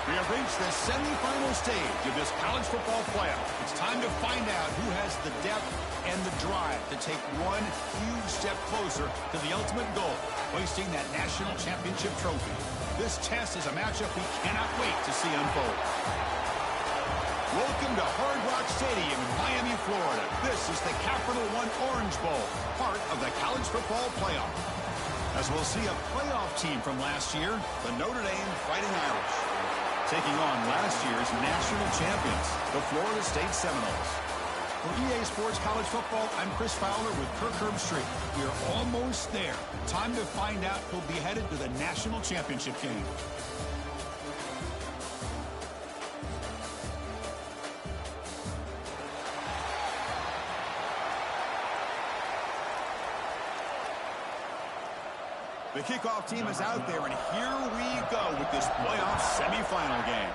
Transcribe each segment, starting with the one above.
We have reached the semifinal stage of this college football playoff. It's time to find out who has the depth and the drive to take one huge step closer to the ultimate goal, hoisting that national championship trophy. This test is a matchup we cannot wait to see unfold. Welcome to Hard Rock Stadium in Miami, Florida. This is the Capital One Orange Bowl, part of the college football playoff. As we'll see a playoff team from last year, the Notre Dame Fighting Irish, taking on last year's national champions, the Florida State Seminoles. For EA Sports College Football, I'm Chris Fowler with Kirk Herbstreit. We're almost there. Time to find out who'll be headed to the national championship game. The kickoff team is out there, and here we go with this playoff semifinal game.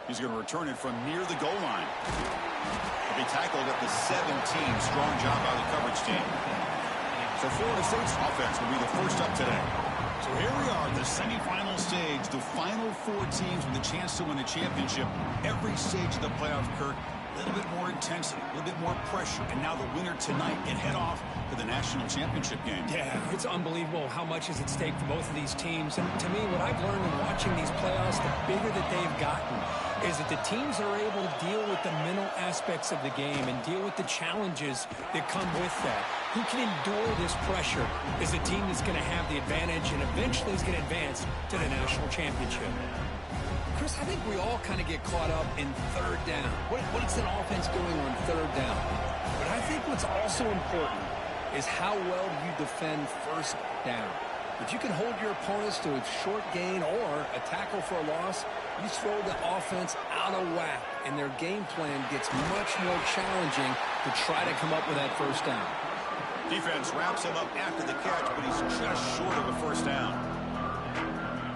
He's going to return it from near the goal line. He'll be tackled at the 17. Strong job by the coverage team. So Florida State's offense will be the first up today. So here we are, the semifinal stage. The final four teams with a chance to win a championship. Every stage of the playoff, Kirk, a little bit more intensity, a little bit more pressure. And now the winner tonight can head off to the national championship game. Yeah, it's unbelievable how much is at stake for both of these teams. And to me, what I've learned in watching these playoffs, the bigger that they've gotten, is that the teams are able to deal with the mental aspects of the game and deal with the challenges that come with that. Who can endure this pressure is the team that's going to have the advantage and eventually is going to advance to the national championship. Chris, I think we all kind of get caught up in third down. What's an offense doing on third down? But I think what's also important is how well you defend first down. If you can hold your opponents to a short gain or a tackle for a loss, you throw the offense out of whack, and their game plan gets much more challenging to try to come up with that first down. Defense wraps him up after the catch, but he's just short of a first down.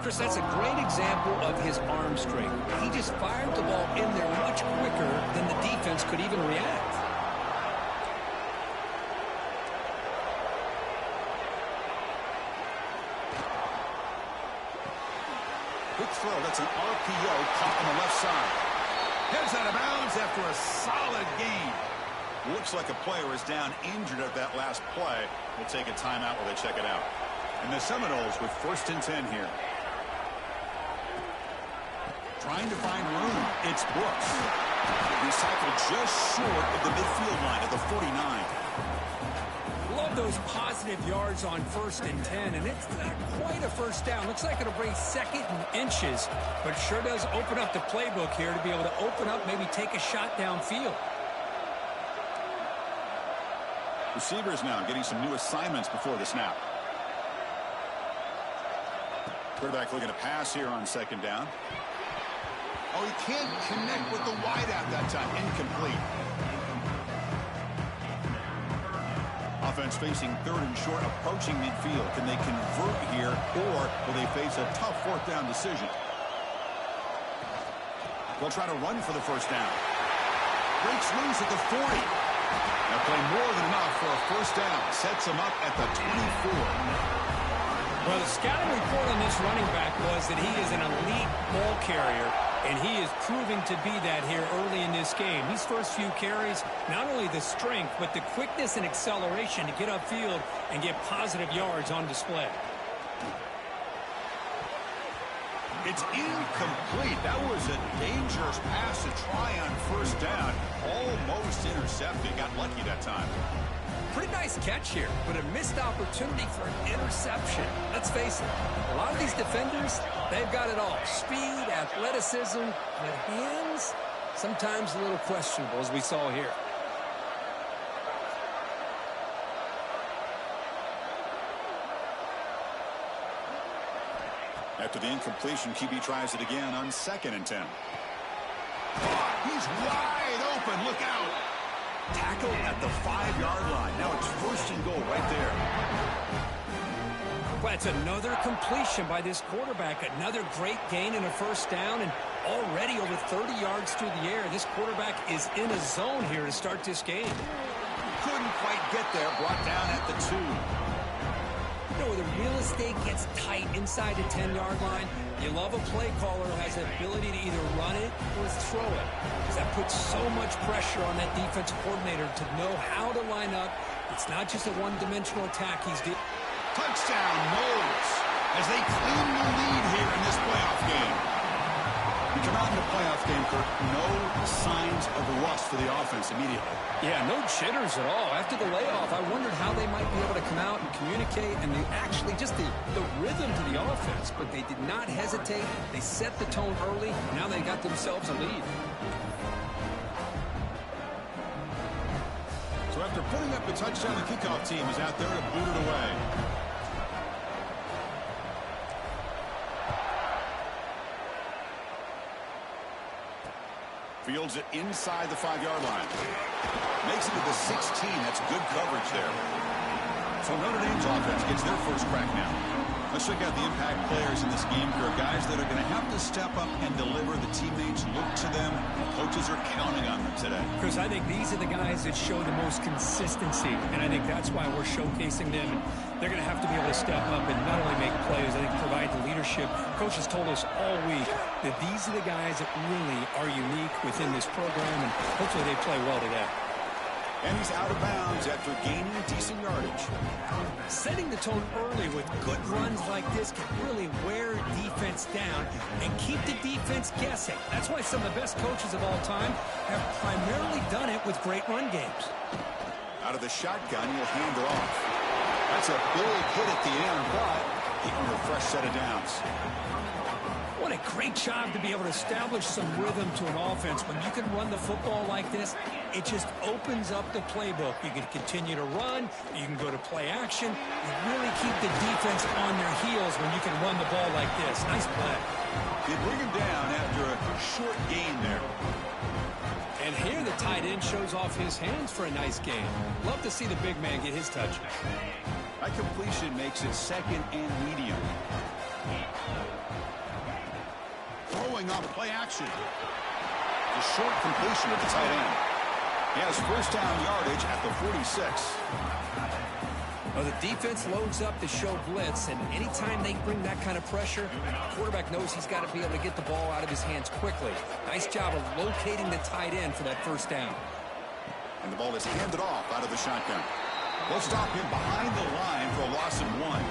Chris, that's a great example of his arm strength. He just fired the ball in there much quicker than the defense could even react. Quick throw, that's an RPO caught on the left side. Heads out of bounds after a solid gain. Looks like a player is down injured at that last play. We'll take a timeout while they check it out. And the Seminoles with 1st and 10 here. Trying to find room. It's Brooks. Recycled just short of the midfield line at the 49. Love those positive yards on 1st and 10, and it's not quite a first down. Looks like it'll bring 2nd and inches, but sure does open up the playbook here to be able to open up, maybe take a shot downfield. Receivers now getting some new assignments before the snap. Quarterback looking to pass here on 2nd down. Oh, he can't connect with the wideout that time. Incomplete. Offense facing 3rd and short, approaching midfield. Can they convert here, or will they face a tough 4th down decision? They'll try to run for the first down. Breaks loose at the 40. They'll play more than enough for a first down. Sets him up at the 24. Well, the scouting report on this running back was that he is an elite ball carrier, and he is proving to be that here early in this game. These first few carries, not only the strength, but the quickness and acceleration to get upfield and get positive yards on display. It's incomplete. That was a dangerous pass to try on first down. Almost intercepted. Got lucky that time. Pretty nice catch here, but a missed opportunity for an interception. Let's face it, a lot of these defenders, they've got it all. Speed, athleticism, but hands, sometimes a little questionable, as we saw here. After the incompletion, QB tries it again on 2nd and 10. He's wide open. Look out. Tackle at the 5-yard line. Now it's 1st and goal right there. Well, it's another completion by this quarterback. Another great gain in a first down, and already over 30 yards through the air. This quarterback is in a zone here to start this game. Couldn't quite get there. Brought down at the 2. You know, the real estate gets tight inside the 10-yard line. You love a play caller who has the ability to either run it or throw it, because that puts so much pressure on that defensive coordinator to know how to line up. It's not just a one-dimensional attack he's doing. Touchdown, Knowles, as they claim the lead here in this playoff game. You come out in the playoff game, Kirk, no signs of rust for the offense immediately. Yeah, no jitters at all. After the layoff, I wondered how they might be able to come out and communicate and actually just the rhythm to the offense. But they did not hesitate. They set the tone early. Now they got themselves a lead. So after putting up the touchdown, the kickoff team is out there to boot it away. Fields it inside the 5-yard line. Makes it to the 16. That's good coverage there. So Notre Dame's offense gets their first crack now. Let's check out the impact players in this game. There are guys that are going to have to step up and deliver. The teammates look to them. Coaches are counting on them today. Chris, I think these are the guys that show the most consistency, and I think that's why we're showcasing them. And they're going to have to be able to step up and not only make plays, I think provide the leadership. Coaches told us all week that these are the guys that really are unique within this program, and hopefully they play well today. And he's out of bounds after gaining decent yardage. Setting the tone early with good runs like this can really wear defense down and keep the defense guessing. That's why some of the best coaches of all time have primarily done it with great run games. Out of the shotgun, he'll hand it off. That's a big hit at the end, but he earned a fresh set of downs. What a great job to be able to establish some rhythm to an offense. When you can run the football like this, it just opens up the playbook. You can continue to run. You can go to play action. You really keep the defense on their heels when you can run the ball like this. Nice play. They bring him down after a short gain there. And here the tight end shows off his hands for a nice game. Love to see the big man get his touches. That completion makes it second and medium. Throwing off play action. The short completion at the tight end. He has first down yardage at the 46. Well, the defense loads up to show blitz, and anytime they bring that kind of pressure, the quarterback knows he's got to be able to get the ball out of his hands quickly. Nice job of locating the tight end for that first down. And the ball is handed off out of the shotgun. They'll stop him behind the line for a loss of 1.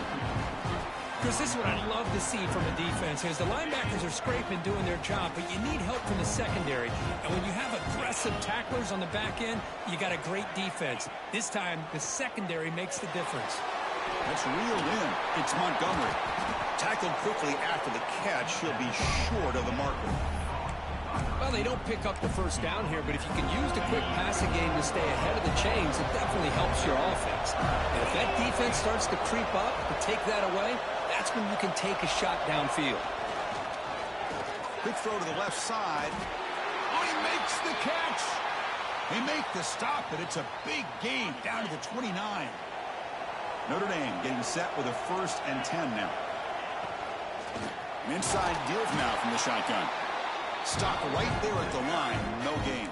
Because this is what I love to see from a defense is the linebackers are scraping, doing their job, but you need help from the secondary. And when you have aggressive tacklers on the back end, you got a great defense. This time, the secondary makes the difference. That's reeled in. It's Montgomery. Tackled quickly after the catch. He'll be short of the marker. Well, they don't pick up the first down here, but if you can use the quick passing game to stay ahead of the chains, it definitely helps your offense. And if that defense starts to creep up and take that away, that's when you can take a shot downfield. Quick throw to the left side. Oh, he makes the catch. They make the stop, but it's a big gain down to the 29. Notre Dame getting set with a 1st and 10 now. An inside give now from the shotgun. Stop right there at the line. No gain.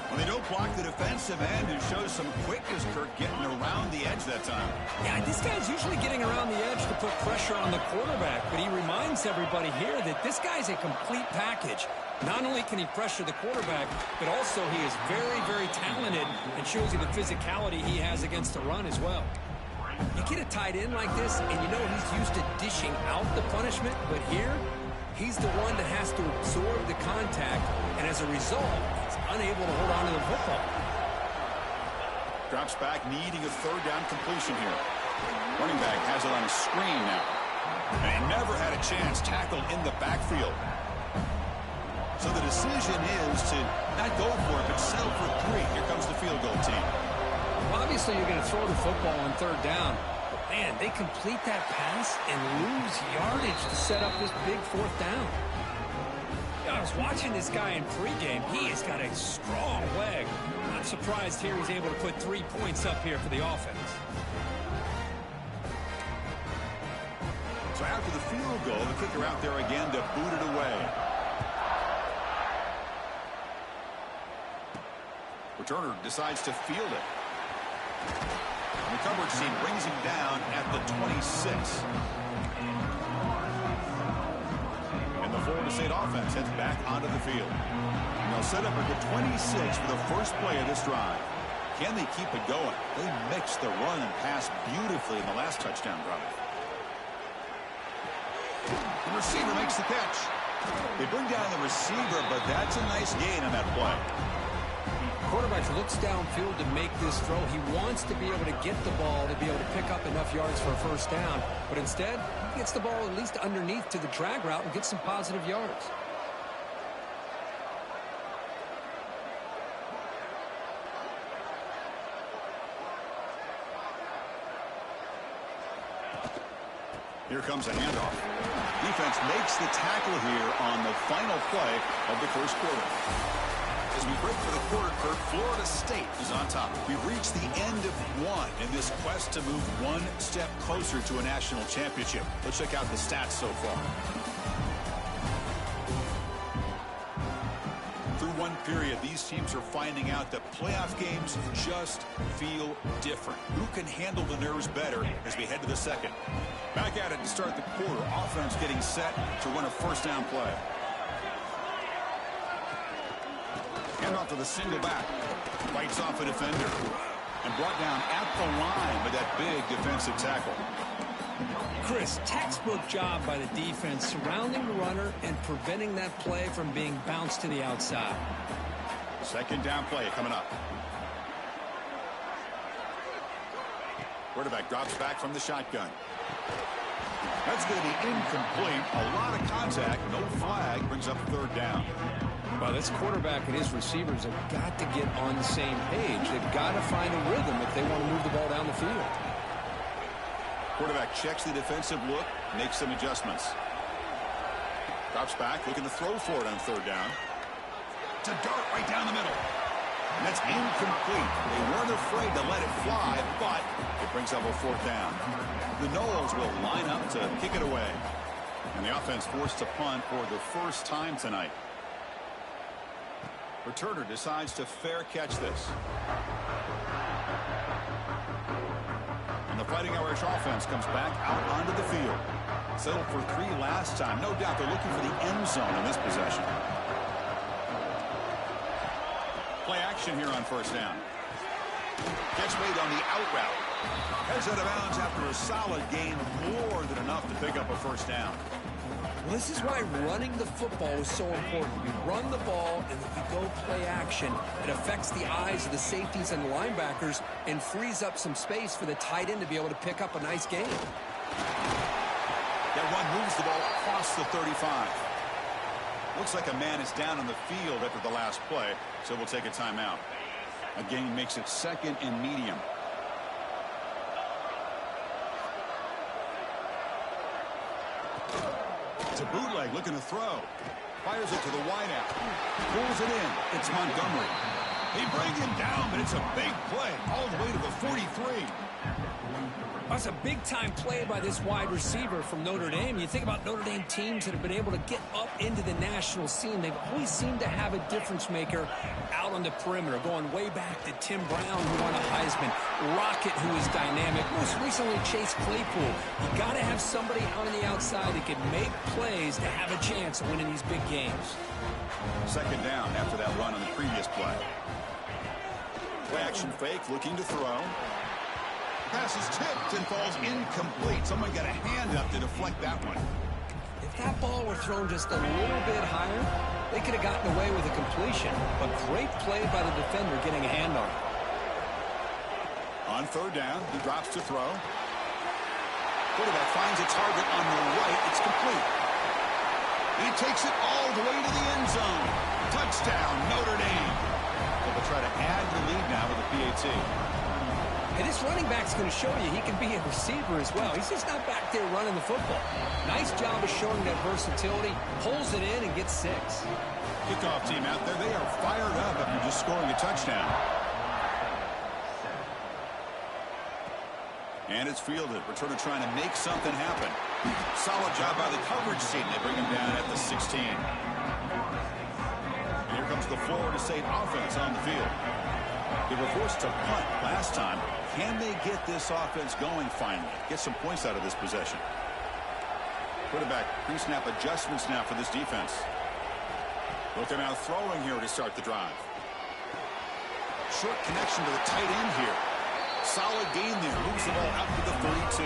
When they don't block the defensive end, it shows some quickness, Kirk, getting around the edge that time. Yeah, this guy's usually getting around the edge to put pressure on the quarterback, but he reminds everybody here that this guy's a complete package. Not only can he pressure the quarterback, but also he is very, very talented and shows you the physicality he has against the run as well. You get a tight end like this, and you know he's used to dishing out the punishment, but here, he's the one that has to absorb the contact, and as a result, he's unable to hold on to the football. Drops back, needing a 3rd down completion here. Running back has it on a screen now. And he never had a chance tackled in the backfield. So the decision is to not go for it, but settle for 3. Here comes the field goal team. Well, obviously, you're going to throw the football on 3rd down. Man, they complete that pass and lose yardage to set up this big 4th down. I was watching this guy in pregame. He has got a strong leg. I'm surprised here he's able to put 3 points up here for the offense. So after the field goal, the kicker out there again to boot it away. Returner decides to field it. The coverage team brings him down at the 26. And the Florida State offense heads back onto the field. And they'll set up at the 26 for the first play of this drive. Can they keep it going? They mixed the run and pass beautifully in the last touchdown drive. The receiver makes the catch. They bring down the receiver, but that's a nice gain on that play. Quarterback looks downfield to make this throw. He wants to be able to get the ball to be able to pick up enough yards for a first down. But instead, he gets the ball at least underneath to the drag route and gets some positive yards. Here comes a handoff. Defense makes the tackle here on the final play of the first quarter. As we break for the quarter, Kurt, Florida State is on top. We've reached the end of one in this quest to move one step closer to a national championship. Let's check out the stats so far. Through one period, these teams are finding out that playoff games just feel different. Who can handle the nerves better as we head to the second? Back at it to start the quarter. Offense getting set to run a first down play. Hand off to the single back. Fights off a defender. And brought down at the line with that big defensive tackle. Chris, textbook job by the defense surrounding the runner and preventing that play from being bounced to the outside. Second down play coming up. Quarterback drops back from the shotgun. That's going to be incomplete. A lot of contact. No flag. Brings up third down. Well, this quarterback and his receivers have got to get on the same page. They've got to find a rhythm if they want to move the ball down the field. Quarterback checks the defensive look, makes some adjustments. Drops back, looking to throw for it on third down. To dart right down the middle. And that's incomplete. They weren't afraid to let it fly, but it brings up a fourth down. The Noles will line up to kick it away. And the offense forced to punt for the first time tonight. Returner decides to fair catch this. And the Fighting Irish offense comes back out onto the field. Settled for 3 last time. No doubt they're looking for the end zone in this possession. Play action here on first down. Catch made on the out route. Heads out of bounds after a solid gain, more than enough to pick up a first down. Well, this is why running the football is so important. You run the ball, and if you go play action, it affects the eyes of the safeties and the linebackers and frees up some space for the tight end to be able to pick up a nice gain. That run moves the ball across the 35. Looks like a man is down on the field after the last play, so we'll take a timeout. A gain makes it second and medium. It's a bootleg looking to throw. Fires it to the wideout. Pulls it in. It's Montgomery. They bring him down, but it's a big play all the way to the 43. That's a big-time play by this wide receiver from Notre Dame. You think about Notre Dame teams that have been able to get up into the national scene. They've always seemed to have a difference maker out on the perimeter, going way back to Tim Brown, who won a Heisman, Rocket, who is dynamic, most recently Chase Claypool. You got to have somebody on the outside that can make plays to have a chance of winning these big games. Second down after that run on the previous play. Play action fake, looking to throw. Pass is tipped and falls incomplete. Someone got a hand up to deflect that one. If that ball were thrown just a little bit higher, they could have gotten away with a completion. But great play by the defender getting a hand on it. On third down, he drops to throw. Quarterback finds a target on the right. It's complete. He takes it all the way to the end zone. Touchdown, Notre Dame. They'll try to add the lead now with a PAT. And this running back's going to show you he can be a receiver as well. He's just not back there running the football. Nice job of showing that versatility. Pulls it in and gets 6. Kickoff team out there. They are fired up after just scoring a touchdown. And it's fielded. Returner trying to make something happen. Solid job by the coverage team. They bring him down at the 16. And here comes the Florida State offense on the field. They were forced to punt last time. Can they get this offense going finally? Get some points out of this possession. Quarterback pre-snap adjustments now for this defense. Look, they're now throwing here to start the drive. Short connection to the tight end here. Solid gain there. Moves the ball out to the 32.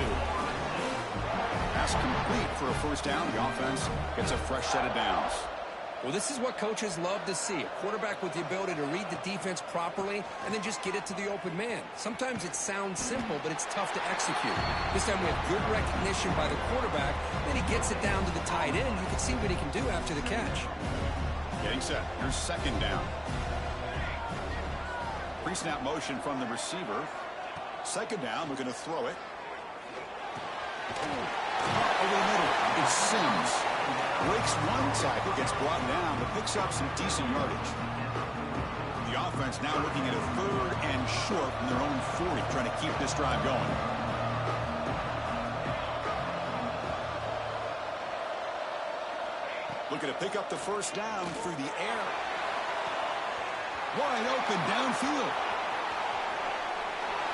Pass complete for a first down. The offense gets a fresh set of downs. Well, this is what coaches love to see. A quarterback with the ability to read the defense properly and then just get it to the open man. Sometimes it sounds simple, but it's tough to execute. This time we have good recognition by the quarterback. Then he gets it down to the tight end. You can see what he can do after the catch. Getting set. Here's second down. Pre-snap motion from the receiver. Second down. We're going to throw it. Over the middle. It's Sims. Breaks one tackle, gets brought down, but picks up some decent yardage. The offense now looking at a third and short from their own 40, trying to keep this drive going. Looking to pick up the first down through the air. Wide open downfield.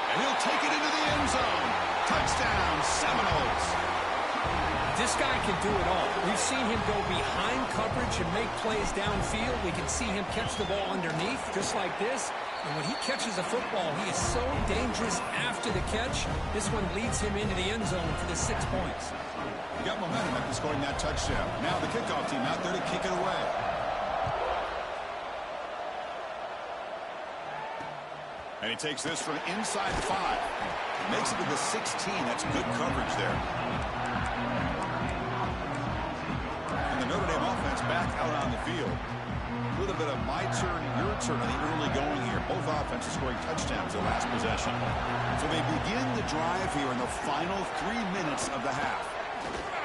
And he'll take it into the end zone. Touchdown, Seminoles. This guy can do it all. We've seen him go behind coverage and make plays downfield. We can see him catch the ball underneath, just like this. And when he catches a football, he is so dangerous after the catch. This one leads him into the end zone for the 6 points. He got momentum after scoring that touchdown. Now the kickoff team out there to kick it away. And he takes this from inside the 5. Makes it to the 16. That's good coverage there. And the Notre Dame offense back out on the field. A little bit of my turn, your turn in the early going here. Both offenses scoring touchdowns the last possession. So they begin the drive here in the final 3 minutes of the half.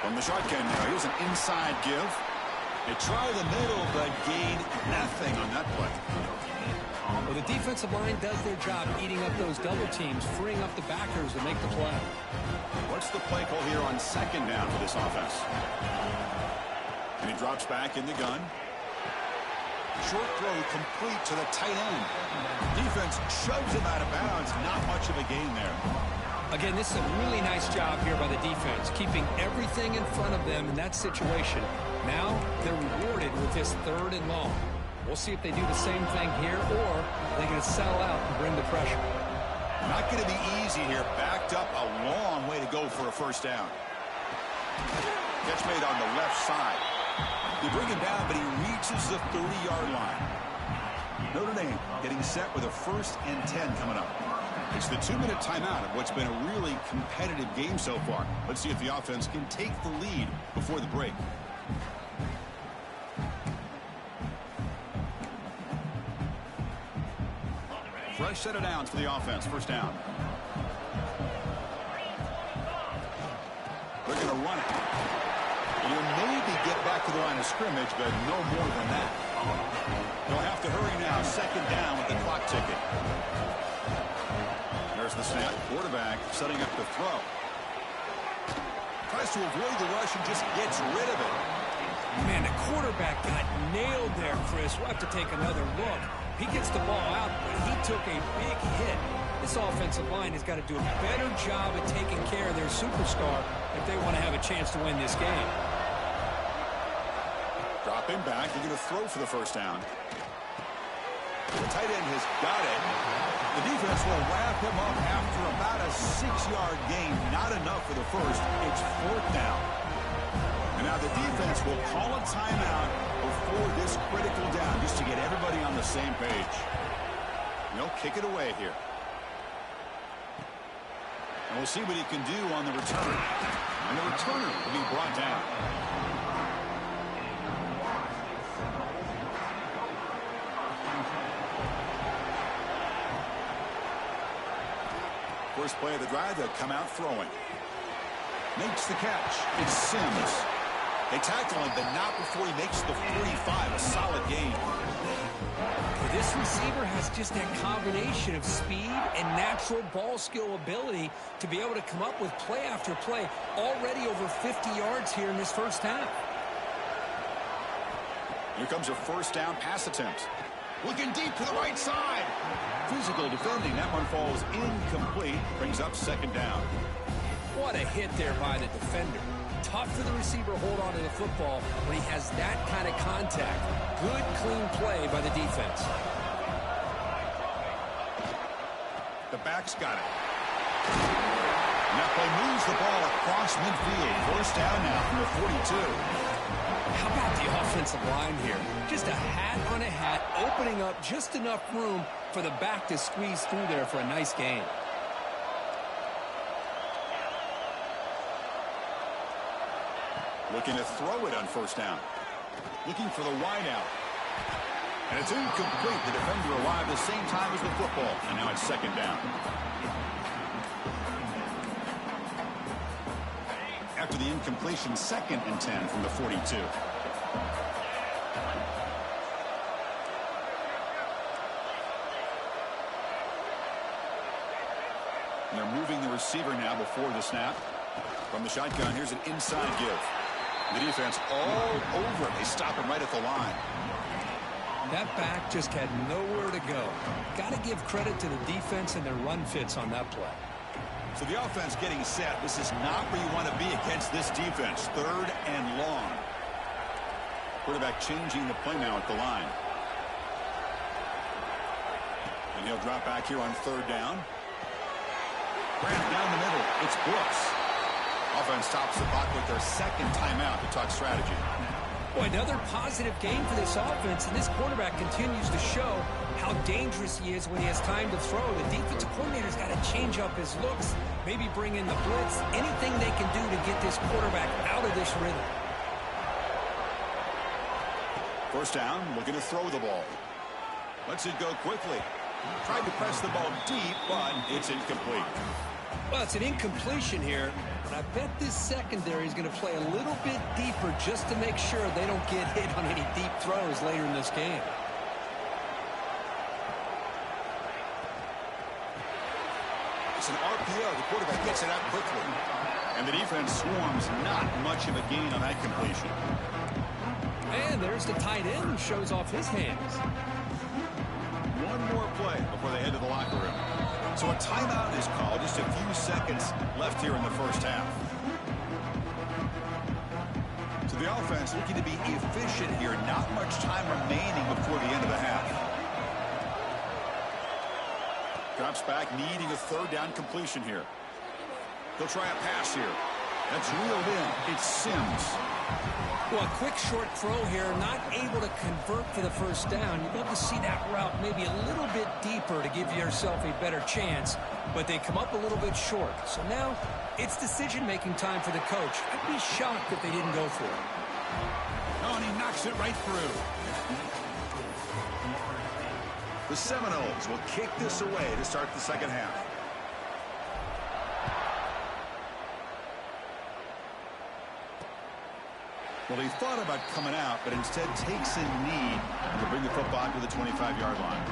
From the shotgun now, here's an inside give. They try the middle, but gain nothing on that play. Well, the defensive line does their job eating up those double teams, freeing up the backers to make the play. What's the play call here on second down for this offense? And he drops back in the gun. Short throw complete to the tight end. Defense shoves him out of bounds. Not much of a gain there. Again, this is a really nice job here by the defense, keeping everything in front of them in that situation. Now they're rewarded with this third and long. We'll see if they do the same thing here, or they're going to settle out and bring the pressure. Not going to be easy here. Backed up a long way to go for a first down. Catch made on the left side. They bring him down, but he reaches the 30-yard line. Notre Dame getting set with a 1st and 10 coming up. It's the 2-minute timeout of what's been a really competitive game so far. Let's see if the offense can take the lead before the break. Fresh set of downs for the offense. First down. They're going to run it. And he'll maybe get back to the line of scrimmage, but no more than that. They'll have to hurry now. Second down with the clock ticking. There's the snap. Quarterback setting up the throw. Tries to avoid the rush and just gets rid of it. Man, the quarterback got nailed there, Chris. We'll have to take another look. He gets the ball out, but he took a big hit. This offensive line has got to do a better job at taking care of their superstar if they want to have a chance to win this game. Dropping back. They're going to throw for the first down. The tight end has got it. The defense will wrap him up after about a 6-yard gain. Not enough for the first. It's 4th down. And now the defense will call a timeout before this critical down, just to get everybody on the same page. And they'll kick it away here. And we'll see what he can do on the return. And the returner will be brought down. First play of the drive, they'll come out throwing. Makes the catch. It's Sims. They tackle him, but not before he makes the 45. A solid gain. This receiver has just that combination of speed and natural ball skill ability to be able to come up with play after play. Already over 50 yards here in this first half. Here comes a first down pass attempt. Looking deep to the right side. Physical defending. That one falls incomplete. Brings up second down. What a hit there by the defender. Tough for the receiver to hold on to the football when he has that kind of contact. Good, clean play by the defense. The back's got it. And that play moves the ball across midfield. First down now from the 42. How about the offensive line here? Just a hat on a hat, opening up just enough room for the back to squeeze through there for a nice gain. Looking to throw it on first down. Looking for the wide out. And it's incomplete. The defender arrived the same time as the football. And now it's second down. After the incompletion, 2nd and 10 from the 42. And they're moving the receiver now before the snap. From the shotgun, here's an inside give. The defense all over it. They stop him right at the line. That back just had nowhere to go. Got to give credit to the defense and their run fits on that play. So the offense getting set. This is not where you want to be against this defense. 3rd and long. Quarterback changing the play now at the line. And he'll drop back here on 3rd down. Grant down the middle. It's Brooks. Offense stops the clock with their 2nd timeout to talk strategy. Boy, another positive game for this offense, and this quarterback continues to show how dangerous he is when he has time to throw. The defensive coordinator's got to change up his looks, maybe bring in the blitz, anything they can do to get this quarterback out of this rhythm. First down, looking to throw the ball. Lets it go quickly. Tried to press the ball deep, but it's incomplete. Well, it's an incompletion here, but I bet this secondary is going to play a little bit deeper just to make sure they don't get hit on any deep throws later in this game. It's an RPO. The quarterback gets it out quickly. And the defense swarms. Not much of a gain on that completion. And there's the tight end who shows off his hands. One more play before they head to the locker room. So a timeout is called. Just a few seconds left here in the first half. So the offense looking to be efficient here. Not much time remaining before the end of the half. Drops back, needing a 3rd down completion here. He'll try a pass here. That's reeled in. It's Sims. Well, a quick short throw here, not able to convert for the first down. You'd love to see that route maybe a little bit deeper to give yourself a better chance, but they come up a little bit short. So now it's decision-making time for the coach. I'd be shocked if they didn't go for it. Oh, and he knocks it right through. The Seminoles will kick this away to start the second half. Well, he thought about coming out, but instead takes a knee to bring the football to the 25-yard line.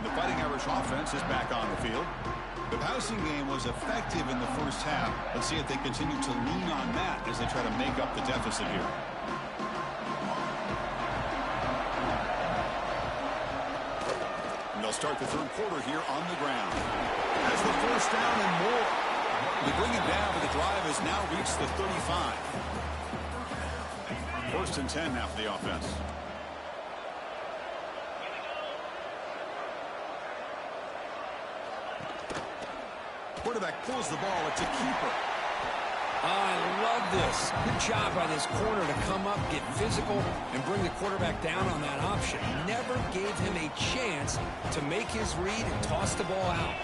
The Fighting Irish offense is back on the field. The passing game was effective in the first half. Let's see if they continue to lean on that as they try to make up the deficit here. And they'll start the 3rd quarter here on the ground. That's the first down and more. They bring it down, but the drive has now reached the 35. 1st and 10 now for the offense. Quarterback pulls the ball. It's a keeper. I love this. Good job by this corner to come up, get physical, and bring the quarterback down on that option. Never gave him a chance to make his read and toss the ball out.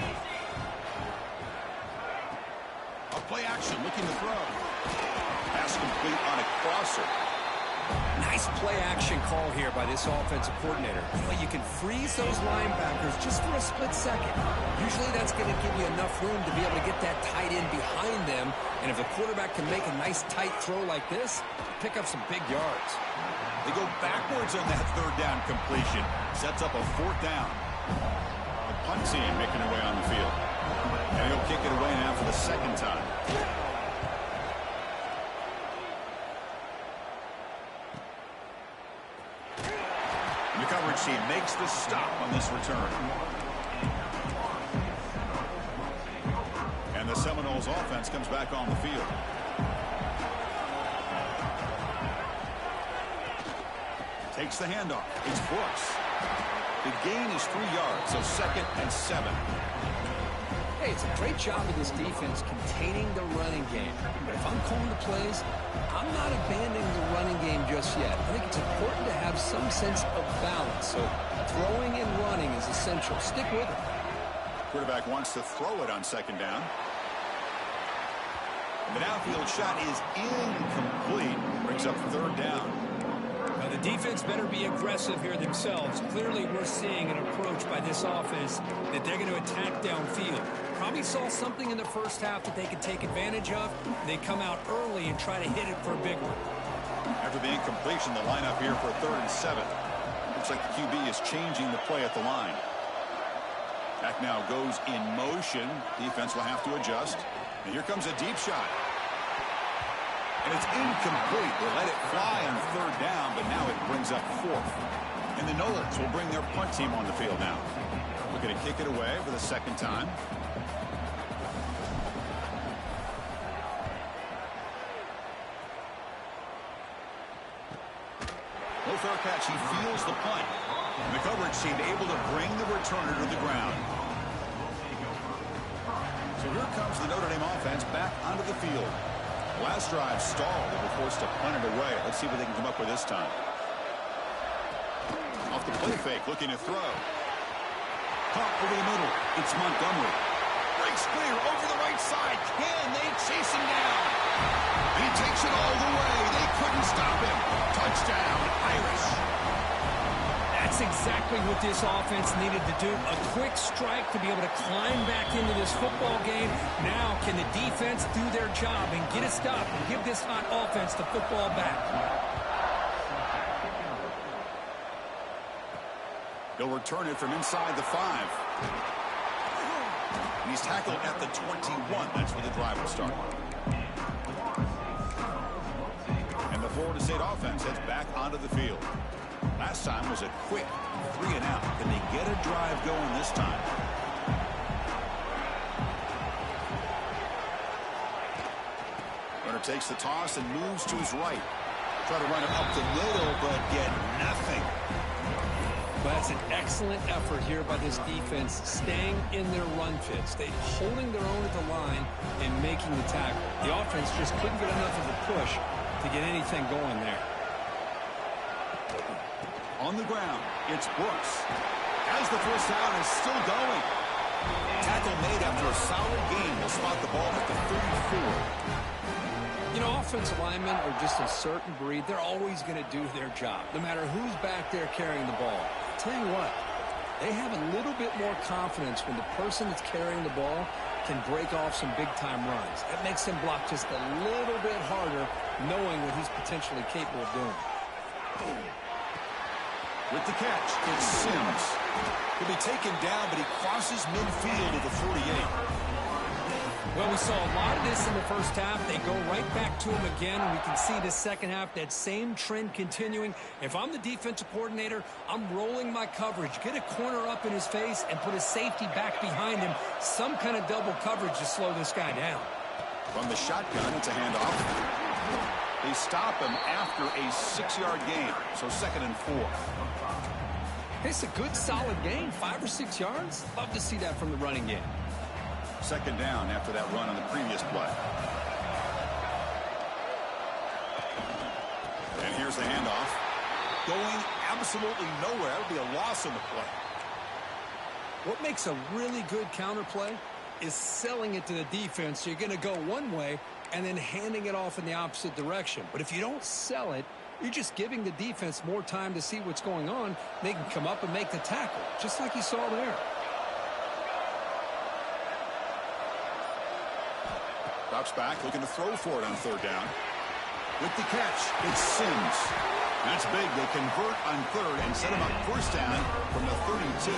A play action, looking to throw. Pass complete on a crosser. Nice play-action call here by this offensive coordinator. You can freeze those linebackers just for a split second. Usually that's going to give you enough room to be able to get that tight end behind them. And if the quarterback can make a nice tight throw like this, pick up some big yards. They go backwards on that 3rd down completion. Sets up a 4th down. The punt team making their way on the field. And he'll kick it away now for the 2nd time. And the coverage team makes the stop on this return. And the Seminoles offense comes back on the field. Takes the handoff. It's Brooks. The gain is 3 yards, so 2nd and 7. Hey, it's a great job of this defense containing the running game. But if I'm calling the plays, I'm not abandoning the running game just yet. I think it's important to have some sense of balance. So throwing and running is essential. Stick with it. Quarterback wants to throw it on 2nd down. The downfield shot is incomplete. Brings up 3rd down. Now, the defense better be aggressive here themselves. Clearly, we're seeing an approach by this offense that they're going to attack downfield. Probably saw something in the first half that they could take advantage of. They come out early and try to hit it for a big one. After the incompletion, the lineup here for 3rd and 7. Looks like the QB is changing the play at the line. Back now goes in motion. Defense will have to adjust. And here comes a deep shot. And it's incomplete. They let it fly on 3rd down, but now it brings up 4th. And the Noles will bring their punt team on the field now. Looking to kick it away for the 2nd time. No fair catch. He feels the punt. And the coverage team able to bring the returner to the ground. So here comes the Notre Dame offense back onto the field. Last drive stalled. They were forced to punt it away. Let's see what they can come up with this time. Off the play fake, looking to throw. Pump over the middle. It's Montgomery. Breaks clear over the right side. Can they chase him down? And he takes it all the way. They couldn't stop him. Touchdown, Irish. That's exactly what this offense needed to do. A quick strike to be able to climb back into this football game. Now, can the defense do their job and get a stop and give this hot offense the football back? They'll return it from inside the 5. And he's tackled at the 21. That's where the drive will start. And the Florida State offense heads back onto the field. Last time was a quick 3 and out. Can they get a drive going this time? Runner takes the toss and moves to his right. Try to run it up the middle, but get nothing. But that's an excellent effort here by this defense, staying in their run fits. They holding their own at the line and making the tackle. The offense just couldn't get enough of a push to get anything going there. On the ground, it's Brooks. As the first down is still going. Tackle made after a solid gain. Will spot the ball at the 34. You know, offensive linemen are just a certain breed. They're always going to do their job, no matter who's back there carrying the ball. I'll tell you what, they have a little bit more confidence when the person that's carrying the ball can break off some big-time runs. That makes him block just a little bit harder, knowing what he's potentially capable of doing. With the catch, it's Sims. He'll be taken down, but he crosses midfield to the 48. Well, we saw a lot of this in the first half. They go right back to him again, and we can see the second half, that same trend continuing. If I'm the defensive coordinator, I'm rolling my coverage. Get a corner up in his face and put a safety back behind him. Some kind of double coverage to slow this guy down. From the shotgun, it's a handoff. They stop him after a 6-yard gain, so 2nd and 4. It's a good, solid gain, 5 or 6 yards. Love to see that from the running game. 2nd down after that run on the previous play. And here's the handoff. Going absolutely nowhere. That would be a loss on the play. What makes a really good counter play is selling it to the defense. So you're going to go one way and then handing it off in the opposite direction. But if you don't sell it, you're just giving the defense more time to see what's going on. They can come up and make the tackle, just like you saw there. Drops back, looking to throw for it on 3rd down. With the catch, it's Sims. That's big. They convert on third and set him up first down from the 32.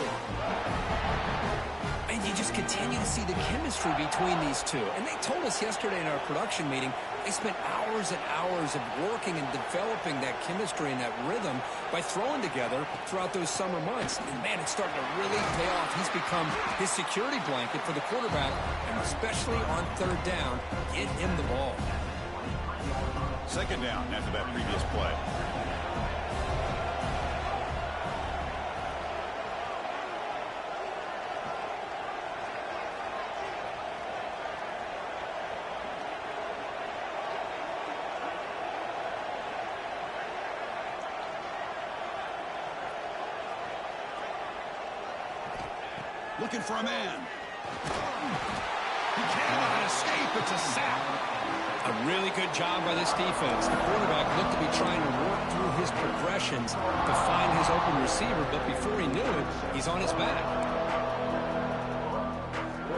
And you just continue to see the chemistry between these two. And they told us yesterday in our production meeting, they spent hours and hours of working and developing that chemistry and that rhythm by throwing together throughout those summer months. And, man, it's starting to really pay off. He's become his security blanket for the quarterback, and especially on third down, get him the ball. Second down after that previous play. Looking for a man. He cannot escape. It's a sack. A really good job by this defense. The quarterback looked to be trying to work through his progressions to find his open receiver, but before he knew it, he's on his back.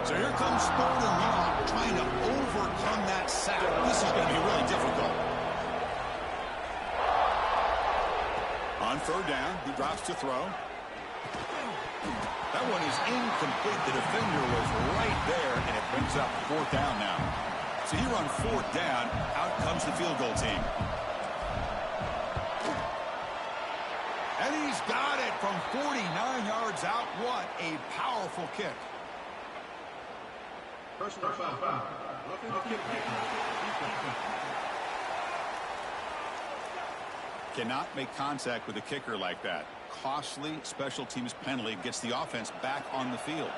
So here comes third and long, trying to overcome that sack. This is going to be really difficult. On third down, he drops to throw. That one is incomplete. The defender was right there, and it brings up fourth down now. So here on fourth down, out comes the field goal team. And he's got it from 49 yards out. What a powerful kick. Personal foul. Cannot make contact with a kicker like that. Costly special teams penalty gets the offense back on the field.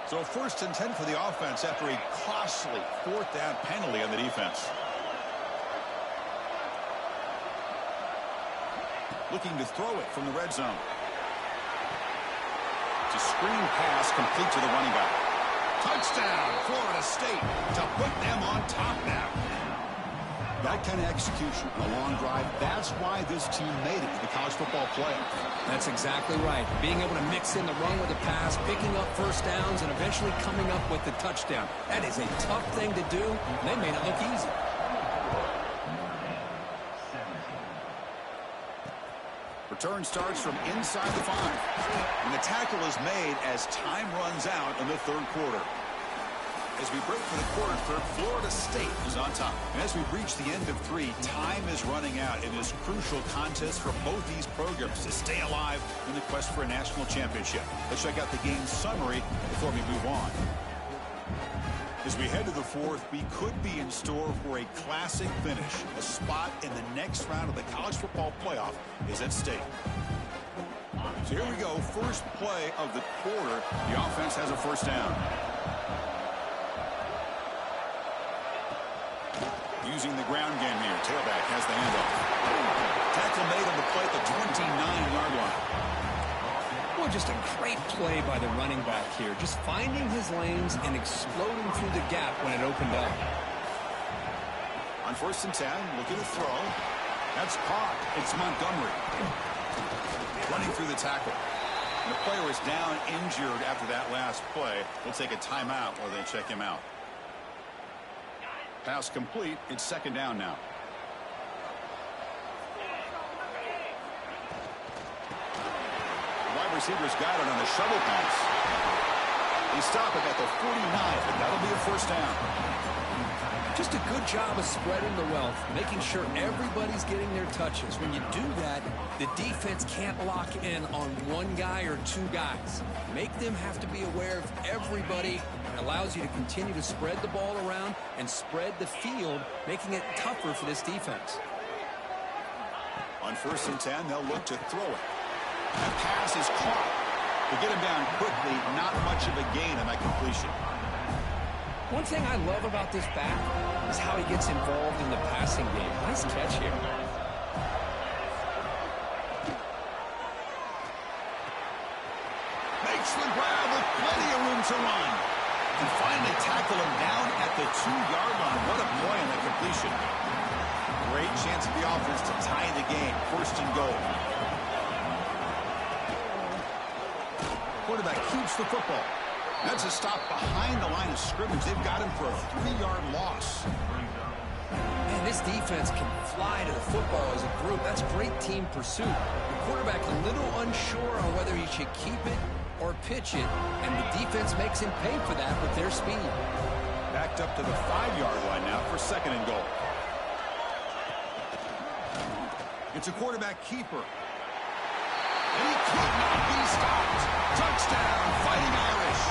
So first and 10 for the offense after a costly fourth down penalty on the defense. Looking to throw it from the red zone. It's a screen pass complete to the running back. Touchdown, Florida State, to put them on top now. That kind of execution, a long drive, that's why this team made it to the college football playoff. That's exactly right. Being able to mix in the run with the pass, picking up first downs, and eventually coming up with the touchdown. That is a tough thing to do, and they made it look easy. Return starts from inside the 5. And the tackle is made as time runs out in the third quarter. As we break for the quarter third, Florida State is on top. And as we reach the end of 3, time is running out in this crucial contest for both these programs to stay alive in the quest for a national championship. Let's check out the game summary before we move on. As we head to the fourth, we could be in store for a classic finish. A spot in the next round of the college football playoff is at stake. So here we go. First play of the quarter. The offense has a first down. Using the ground game here. Tailback has the handoff. Tackle made on the play at the 29-yard line. Well, just a great play by the running back here. Just finding his lanes and exploding through the gap when it opened up. On first and 10, looking to throw. That's caught. It's Montgomery. Running through the tackle. And the player is down injured after that last play. We'll take a timeout while they check him out. Pass complete. It's second down now. The wide receiver's got it on the shovel pass. They stop it at the 49, but that'll be a first down. Just a good job of spreading the wealth, making sure everybody's getting their touches. When you do that, the defense can't lock in on one guy or two guys. Make them have to be aware of everybody. It allows you to continue to spread the ball around and spread the field, making it tougher for this defense. On first and 10, they'll look to throw it. That pass is caught. To get him down quickly, not much of a gain on that completion. One thing I love about this back is how he gets involved in the passing game. Nice catch here. Makes the grab with plenty of room to run. And finally tackle him down at the 2-yard line. What a play on that completion. Great chance of the offense to tie the game. First and goal. Quarterback keeps the football. That's a stop behind the line of scrimmage. They've got him for a 3-yard loss. Man, this defense can fly to the football as a group. That's great team pursuit. The quarterback a little unsure on whether he should keep it or pitch it, and the defense makes him pay for that with their speed. Backed up to the 5-yard line now for 2nd and goal. It's a quarterback keeper. And he could not be stopped. Touchdown, Fighting Irish.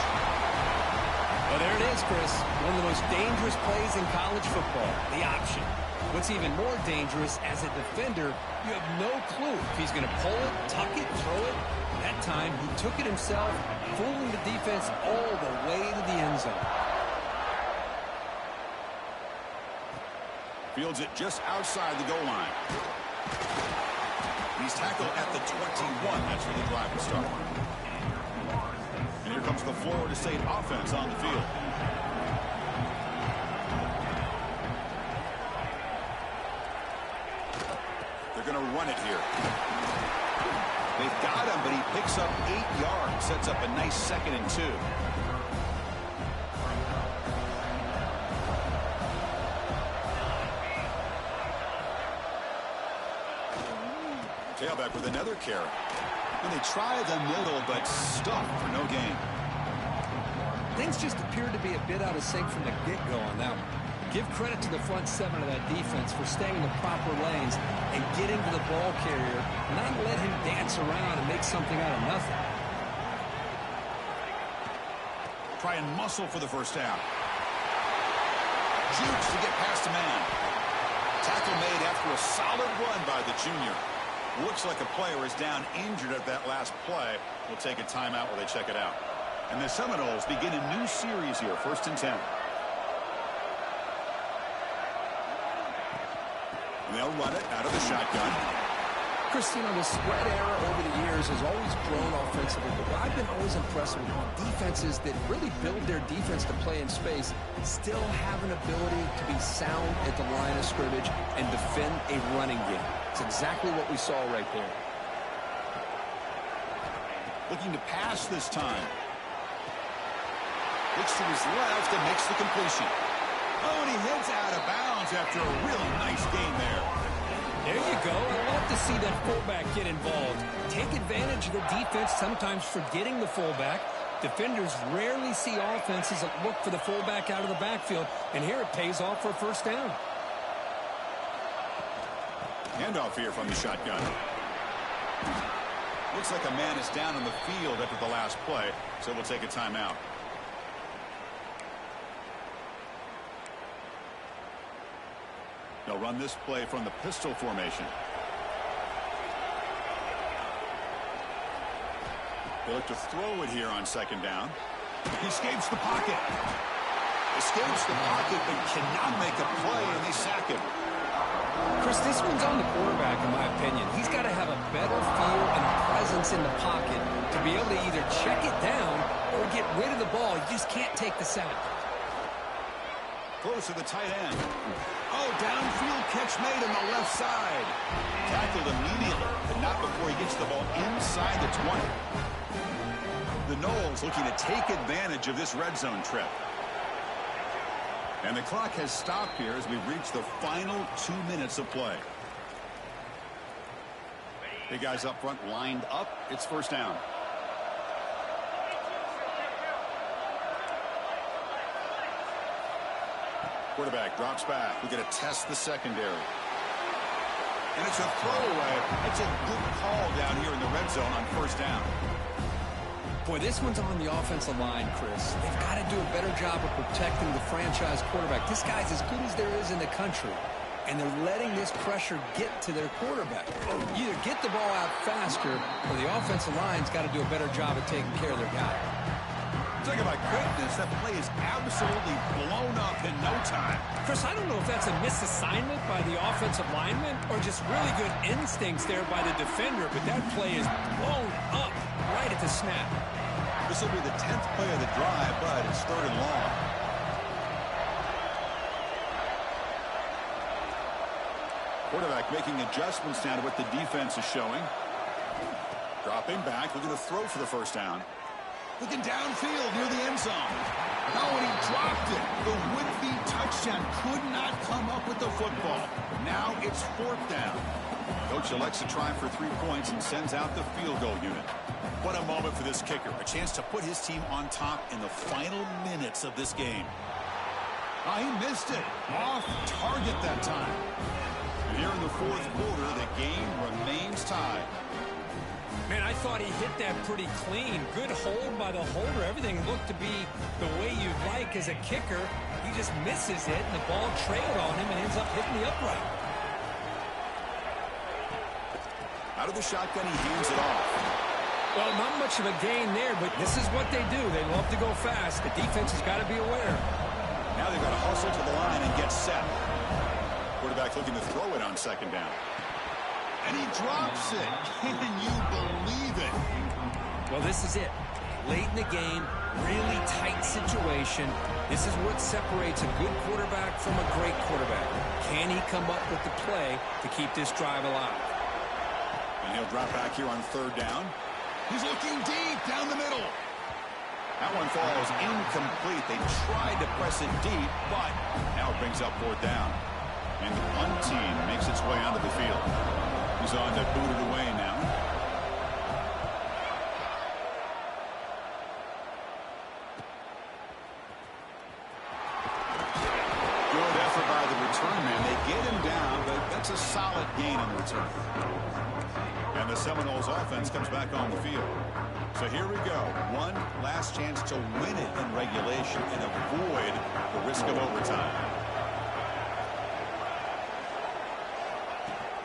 Well, there it is, Chris. One of the most dangerous plays in college football, the option. What's even more dangerous, as a defender, you have no clue if he's going to pull it, tuck it, throw it. That time, he took it himself, fooling the defense all the way to the end zone. Fields it just outside the goal line. He's tackled at the 21. That's where the drive will start. And here comes the Florida State offense on the field. They're going to run it here. They've got him, but he picks up 8 yards. Sets up a nice 2nd and 2. Tailback with another carry. And they try the middle, but stuffed for no gain. Things just appeared to be a bit out of sync from the get-go on that one. Give credit to the front 7 of that defense for staying in the proper lanes and getting to the ball carrier, not let him dance around and make something out of nothing. Try and muscle for the first down. Jukes to get past a man. Tackle made after a solid run by the junior. Looks like a player is down injured at that last play. We'll take a timeout while they check it out. And the Seminoles begin a new series here, 1st and 10. And they'll run it out of the shotgun. Christina, the spread era over the years has always grown offensively, but I've been always impressed with defenses that really build their defense to play in space, still have an ability to be sound at the line of scrimmage and defend a running game. It's exactly what we saw right there. Looking to pass this time. Looks to his left and makes the completion. Oh, and he heads out of bounds after a really nice gain there. There you go. I love to see that fullback get involved. Take advantage of the defense, sometimes forgetting the fullback. Defenders rarely see offenses that look for the fullback out of the backfield, and here it pays off for a 1st down. Handoff here from the shotgun. Looks like a man is down on the field after the last play, so we'll take a timeout. They'll run this play from the pistol formation. They look to throw it here on 2nd down. He escapes the pocket. Escapes the pocket, but cannot make a play, and they sack him. Chris, this one's on the quarterback, in my opinion. He's got to have a better feel and presence in the pocket to be able to either check it down or get rid of the ball. You just can't take the sack. Close to the tight end. Oh, downfield catch made on the left side. Tackled immediately, but not before he gets the ball inside the 20. The Noles looking to take advantage of this red zone trip. And the clock has stopped here as we reach the final 2 minutes of play. Big guys up front lined up. It's 1st down. Quarterback drops back. We're going to test the secondary. And it's a throwaway. It's a good call down here in the red zone on 1st down. Boy, this one's on the offensive line, Chris. They've got to do a better job of protecting the franchise quarterback. This guy's as good as there is in the country, and they're letting this pressure get to their quarterback. Either get the ball out faster, or the offensive line's got to do a better job of taking care of their guy. Talk about goodness, that play is absolutely blown up in no time. Chris, I don't know if that's a misassignment by the offensive lineman or just really good instincts there by the defender, but that play is blown up right at the snap. This will be the 10th play of the drive, but it's 3rd and long. Quarterback making adjustments now to what the defense is showing. Dropping back, looking to throw for the 1st down. Looking downfield near the end zone. Oh, and he dropped it. The would-be touchdown could not come up with the football. Now it's 4th down. Coach elects to try for 3 points and sends out the field goal unit. What a moment for this kicker. A chance to put his team on top in the final minutes of this game. Oh, he missed it. Off target that time. And here in the 4th quarter, the game remains tied. Man, I thought he hit that pretty clean. Good hold by the holder. Everything looked to be the way you'd like as a kicker. He just misses it, and the ball trailed on him and ends up hitting the upright. Out of the shotgun, he hands it off. Well, not much of a gain there, but this is what they do. They love to go fast. The defense has got to be aware. Now they've got to hustle to the line and get set. Quarterback looking to throw it on 2nd down. And he drops it. Can you believe it? Well, this is it. Late in the game, really tight situation. This is what separates a good quarterback from a great quarterback. Can he come up with the play to keep this drive alive? And he'll drop back here on 3rd down. He's looking deep down the middle. That one falls incomplete. They tried to press it deep, but now it brings up 4th down. And the punt team makes its way onto the field. He's on to boot it away now. Good effort by the return man. They get him down, but that's a solid gain on the return. And the Seminoles offense comes back on the field. So here we go. One last chance to win it in regulation and avoid the risk of overtime.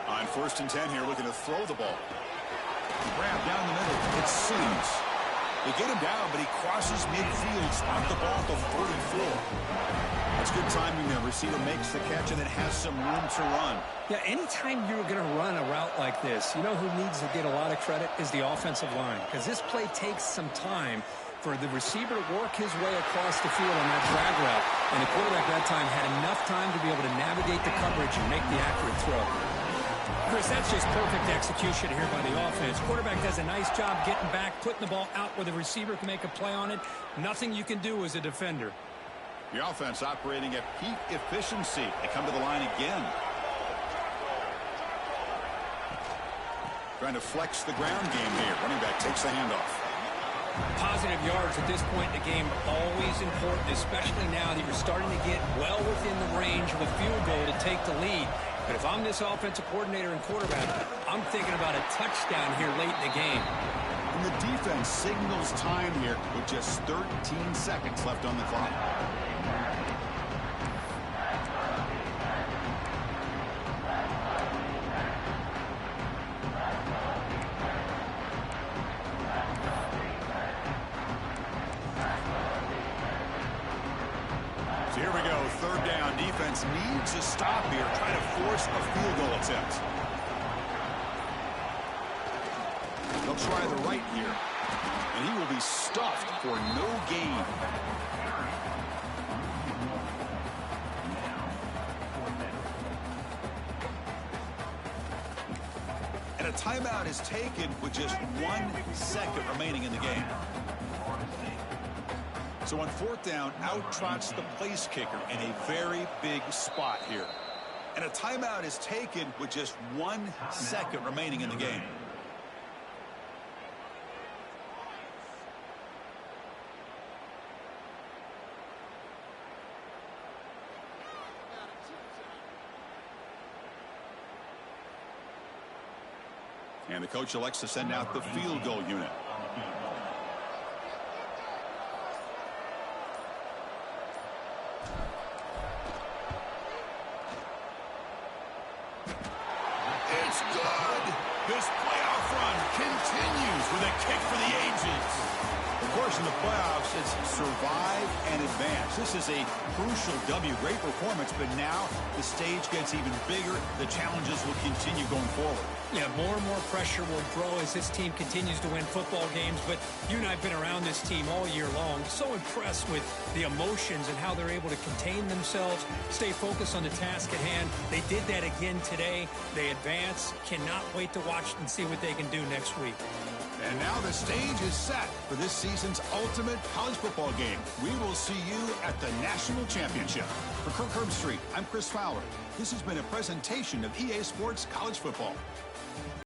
On 1st and 10 here, looking to throw the ball. Grab down the middle. It seems. They get him down, but he crosses midfield, spot the ball at the 34. That's good timing. The receiver makes the catch and then has some room to run. Yeah, anytime you're going to run a route like this, you know who needs to get a lot of credit is the offensive line, because this play takes some time for the receiver to work his way across the field on that drag route, and the quarterback that time had enough time to be able to navigate the coverage and make the accurate throw. Chris, that's just perfect execution here by the offense. Quarterback does a nice job getting back, putting the ball out where the receiver can make a play on it. Nothing you can do as a defender. The offense operating at peak efficiency. They come to the line again. Trying to flex the ground game here. Running back takes the handoff. Positive yards at this point in the game are always important, especially now that you're starting to get well within the range of a field goal to take the lead. But if I'm this offensive coordinator and quarterback, I'm thinking about a touchdown here late in the game. And the defense signals time here with just 13 seconds left on the clock. So here we go, 3rd down. Defense needs a stop here, trying to force a field goal attempt. They'll try the right here, and he will be stuffed for no gain. And a timeout is taken with just 1 second remaining in the game. So on 4th down, out trots the place kicker in a very big spot here. And a timeout is taken with just 1 second remaining in the game. And the coach elects to send out the field goal unit. It's good. This playoff run continues with a kick for the ages. Of course, in the playoffs, it's survive and advance. This is a crucial W. Great performance, but now the stage gets even bigger. The challenges will continue going forward. Yeah, more and more pressure will grow as this team continues to win football games. But you and I have been around this team all year long. So impressed with the emotions and how they're able to contain themselves, stay focused on the task at hand. They did that again today. They advance. Cannot wait to watch and see what they can do next week. And now the stage is set for this season's ultimate college football game. We will see you at the National Championship. For Kirk Herbstreit, I'm Chris Fowler. This has been a presentation of EA Sports College Football.